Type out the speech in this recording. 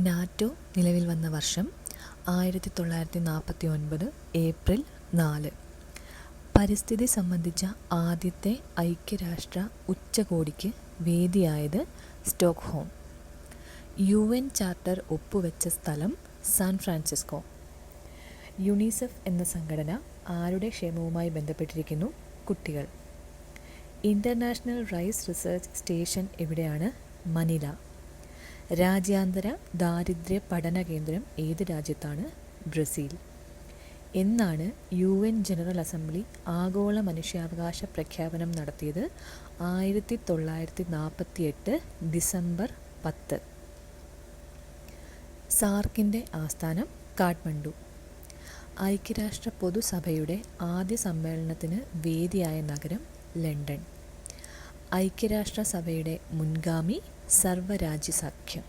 NATO നിലവിൽ വന്ന വർഷം 1949 ഏപ്രിൽ 4. പരിസ്ഥിതി സംബന്ധിച്ച ആദ്യത്തെ ഐക്യരാഷ്ട്ര ഉച്ചകോടിക്ക് വേദിയായത് സ്റ്റോക്ക്ഹോം. UN ചാർട്ടർ ഒപ്പുവെച്ച സ്ഥലം സാൻ ഫ്രാൻസിസ്കോ. യുണിസെഫ് എന്ന സംഘടന ആരുടെ ക്ഷേമവുമായി ബന്ധപ്പെട്ടിരിക്കുന്നു? കുട്ടികൾ. ഇൻ്റർനാഷണൽ റൈസ് റിസർച്ച് സ്റ്റേഷൻ എവിടെയാണ്? മനില. രാജ്യാന്തര ദാരിദ്ര്യ പഠന കേന്ദ്രം ഏത് രാജ്യത്താണ്? ബ്രസീൽ. എന്നാണ് UN ജനറൽ അസംബ്ലി ആഗോള മനുഷ്യാവകാശ പ്രഖ്യാപനം നടത്തിയത്? 1948 ഡിസംബർ 10. സാർക്കിൻ്റെ ആസ്ഥാനം കാഠ്മണ്ഡു. ഐക്യരാഷ്ട്ര പൊതുസഭയുടെ ആദ്യ സമ്മേളനത്തിന് വേദിയായ നഗരം ലണ്ടൻ. ഐക്യരാഷ്ട്ര സഭയുടെ മുൻഗാമി സർവ്വരാജ്യ സഖ്യം.